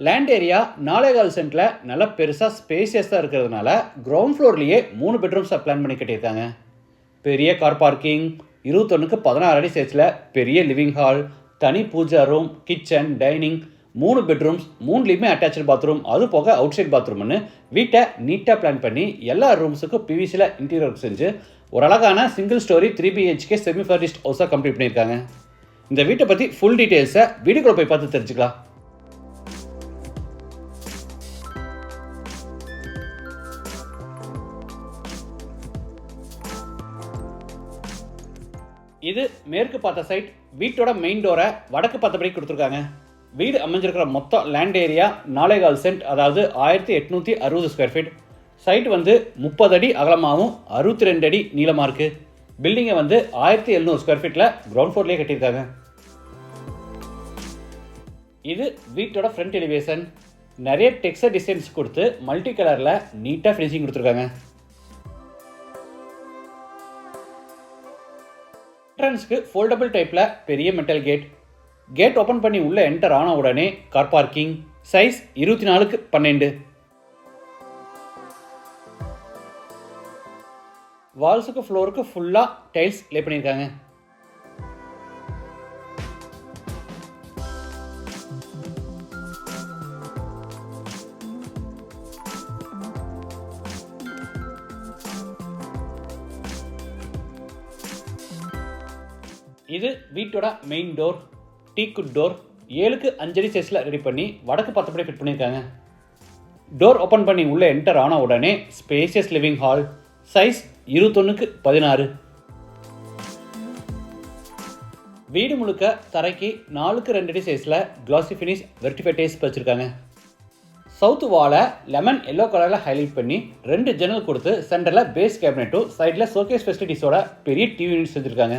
Land area 4.25 சென்ட்ல நல்ல பெருசாக ஸ்பேசியஸாக இருக்கிறதுனால கிரவுண்ட் ஃப்ளோர்லேயே 3 பெட்ரூம்ஸாக பிளான் பண்ணி கட்டியிருக்காங்க. பெரிய கார் பார்க்கிங், 21க்கு 16 அடி சைஸில் பெரிய லிவிங் ஹால், தனி puja room, kitchen, dining, 3 bedrooms, 3லேயுமே அட்டாச்சு பாத்ரூம், அது போக அவுட் சைட் பாத்ரூம்னு வீட்டை நீட்டாக பிளான் பண்ணி எல்லா ரூம்ஸுக்கும் பிவிசியில் இன்டீரியர் ஒர்க் செஞ்சு ஒரு அழகான single storey 3BHK semi furnished ஹவுஸாக கம்ப்ளீட் பண்ணியிருக்காங்க. இந்த வீட்டை பற்றி ஃபுல் டீட்டெயில்ஸை வீடியோக்குள்ள போய் பார்த்து தெரிஞ்சுக்கலாம். இது மேற்கு பார்த்த சைட். வீட்டோட மெயின் டோரை வடக்கு பார்த்தபடி கொடுத்துருக்காங்க. வீடு அமைஞ்சிருக்கிற மொத்தம் லேண்ட் ஏரியா 4.25 சென்ட், அதாவது 1860 ஸ்கொயர் ஃபீட். சைட் 30 அடி அகலமாகவும் 62 அடி நீளமாக இருக்குது. பில்டிங்கை 1700 ஸ்கொயர் ஃபீட்டில் கிரவுண்ட் ஃப்ளோர்லேயே கட்டியிருக்காங்க. இது வீட்டோட ஃப்ரண்ட் எலிவேஷன். நிறைய டெக்ஸ்டர் டிசைன்ஸ் கொடுத்து மல்டி கலரில் நீட்டாக ஃபினிஷிங் கொடுத்துருக்காங்க. என்ட்ரன்ஸ்க்கு ஃபோல்டபிள் டைப்பில் பெரிய மெட்டல் கேட் ஓப்பன் பண்ணி உள்ளே என்டர் ஆன உடனே கார் பார்க்கிங். சைஸ் 24க்கு 12. வால்ஸுக்கு ஃப்ளோருக்கு ஃபுல்லாக டைல்ஸ் லே பண்ணியிருக்காங்க. இது வீட்டோட மெயின் டோர். டீக்குட் டோர் 7க்கு 5 அடி சைஸில் ரெடி பண்ணி வடக்கு பார்த்தபடி ஃபிட் பண்ணியிருக்காங்க. டோர் ஓப்பன் பண்ணி உள்ளே என்டர் ஆன உடனே ஸ்பேசியஸ் லிவிங் ஹால். சைஸ் 21க்கு 16. வீடு முழுக்க தரைக்கு 4க்கு 2 அடி சைஸில் கிளாசி ஃபினிஷ் வெர்டிஃபைட் டைல்ஸ் வச்சுருக்காங்க. சவுத் வாலை லெமன் எல்லோ கலரில் ஹைலைட் பண்ணி 2 ஜன்னல் கொடுத்து சென்டரில் பேஸ் கேபினெட்டும் சைடில் ஷோகேஸ் ஃபெசிலிட்டிஸோட பெரிய டிவி யூனிட் செஞ்சுருக்காங்க.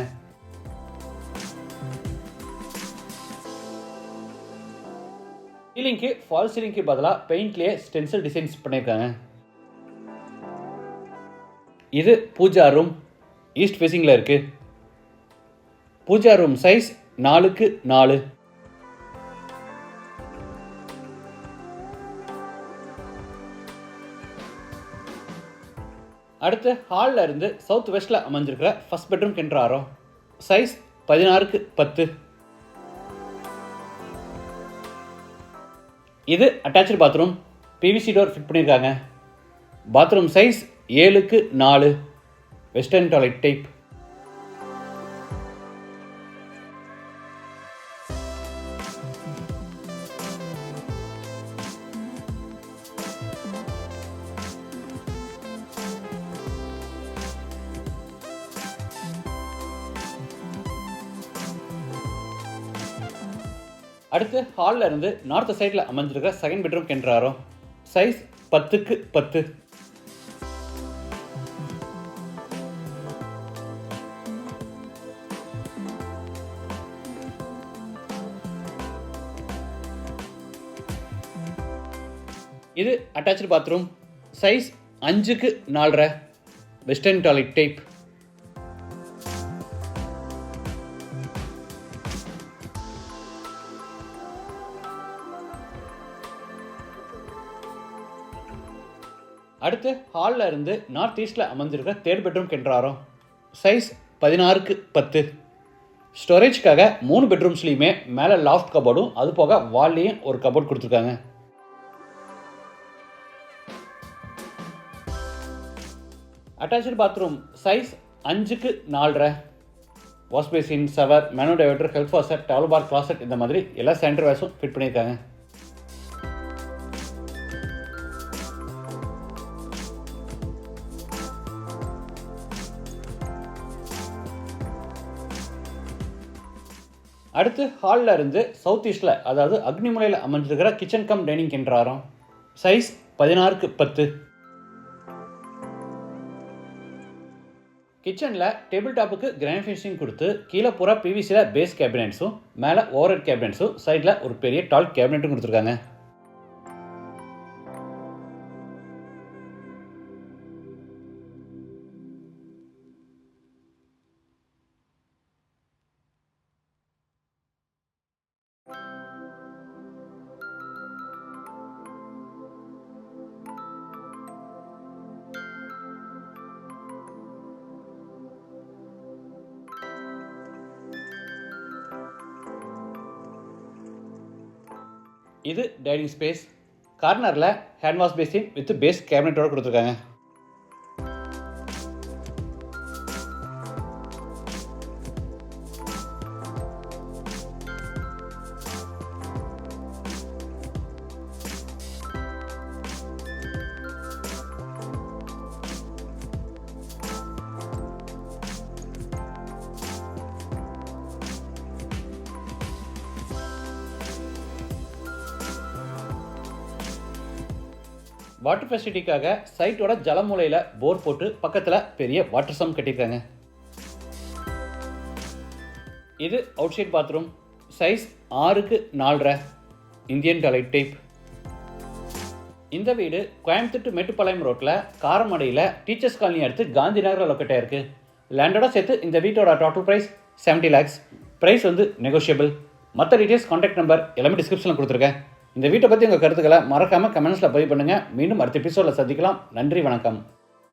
சீலிங்க்கு ஃபால் சீலிங்க்கு பதிலாக பெயிண்ட்லேயே ஸ்டென்சில் டிசைன்ஸ் பண்ணியிருக்காங்க. இது பூஜா ரூம். ஈஸ்ட் ஃபேஸிங்கில் இருக்குது. பூஜா ரூம் சைஸ் 4க்கு 4. அடுத்து ஹாலில் இருந்து சவுத் வெஸ்ட்டில் அமைஞ்சிருக்கிற ஃபர்ஸ்ட் பெட்ரூம் என்டர் ஆகிறோம். சைஸ் 16க்கு 10. இது attach bathroom. PVC door fit பண்ணியிருக்காங்க. பாத்ரூம் சைஸ் 7க்கு 4. Western toilet type. அடுத்து ஹாலில் இருந்து நார்த் சைடில் அமைஞ்சிருக்கிற செகண்ட் பெட்ரூம் என்டர் ஆகிறோம். சைஸ் 10க்கு 10. இது அட்டாச்சு பாத்ரூம். சைஸ் 5க்கு 4.5. Western toilet type. அடுத்து ஹாலில் இருந்து நார்த் ஈஸ்டில் அமைஞ்சிருக்கிற தேர்ட் பெட்ரூம் என்டர் ஆகிறோம். சைஸ் 16க்கு 10. ஸ்டோரேஜ்க்காக 3 பெட்ரூம்ஸ்லேயுமே மேலே லாஃப்ட் கபோர்டும் அது போக வால்லையும் ஒரு கபோர்ட் கொடுத்துருக்காங்க. அட்டாச்சு பாத்ரூம் சைஸ் 5க்கு 4.5. வாஷ் பேசின், ஷவர், மேனு diverter, help washer, towel bar, closet இந்த மாதிரி எல்லா சானிட்டரி வேர்ஸும் ஃபிட் பண்ணியிருக்காங்க. அடுத்து ஹாலில் இருந்து சவுத் ஈஸ்டில், அதாவது அக்னிமலையில் அமைஞ்சிருக்கிற கிச்சன் கம் டைனிங் என்டர் ஆகிறோம். சைஸ் 16க்கு 10. கிச்சனில் டேபிள் டாப்புக்கு கிரானைட் ஃபினிஷிங் கொடுத்து கீழே பூரா பிவிசியில் பேஸ் கேபினெட்ஸும் மேலே ஓவர் கேபினெட்ஸும் சைடில் ஒரு பெரிய டால் கேபினெட்டும் கொடுத்துருக்காங்க. இது டைனிங் ஸ்பேஸ். கார்னரில் hand wash basin with base கேபினட்டோடு கொடுத்துருக்காங்க. வாட்டர் ஃபெசிலிட்டிக்காக சைட்டோட ஜலமூலையில் போர் போட்டு பக்கத்தில் பெரிய வாட்டர் சம் கட்டியிருக்காங்க. இது outside bathroom. Size 6x4 Indian toilet type. இந்த வீடு கோயம்புத்தூர் டு மேட்டுப்பாளையம் ரோட்டில் காரமடையில் டீச்சர்ஸ் காலனி அடுத்து காந்தி நகரில் லொக்கேட் ஆயிருக்கு. லேண்டோட சேர்த்து இந்த வீட்டோட total price 70 lakhs. Price negotiable. மற்ற டீட்டெயில்ஸ் கான்டாக்ட் நம்பர் எல்லாமே டிஸ்கிரிப்ஷனில் கொடுத்துருக்கேன். இந்த வீட்டை பற்றி உங்கள் கருத்துக்களை மறக்காமல் கமெண்ட்ஸில் பதிவு பண்ணுங்கள். மீண்டும் அடுத்த எபிசோடில் சந்திக்கலாம். நன்றி, வணக்கம்.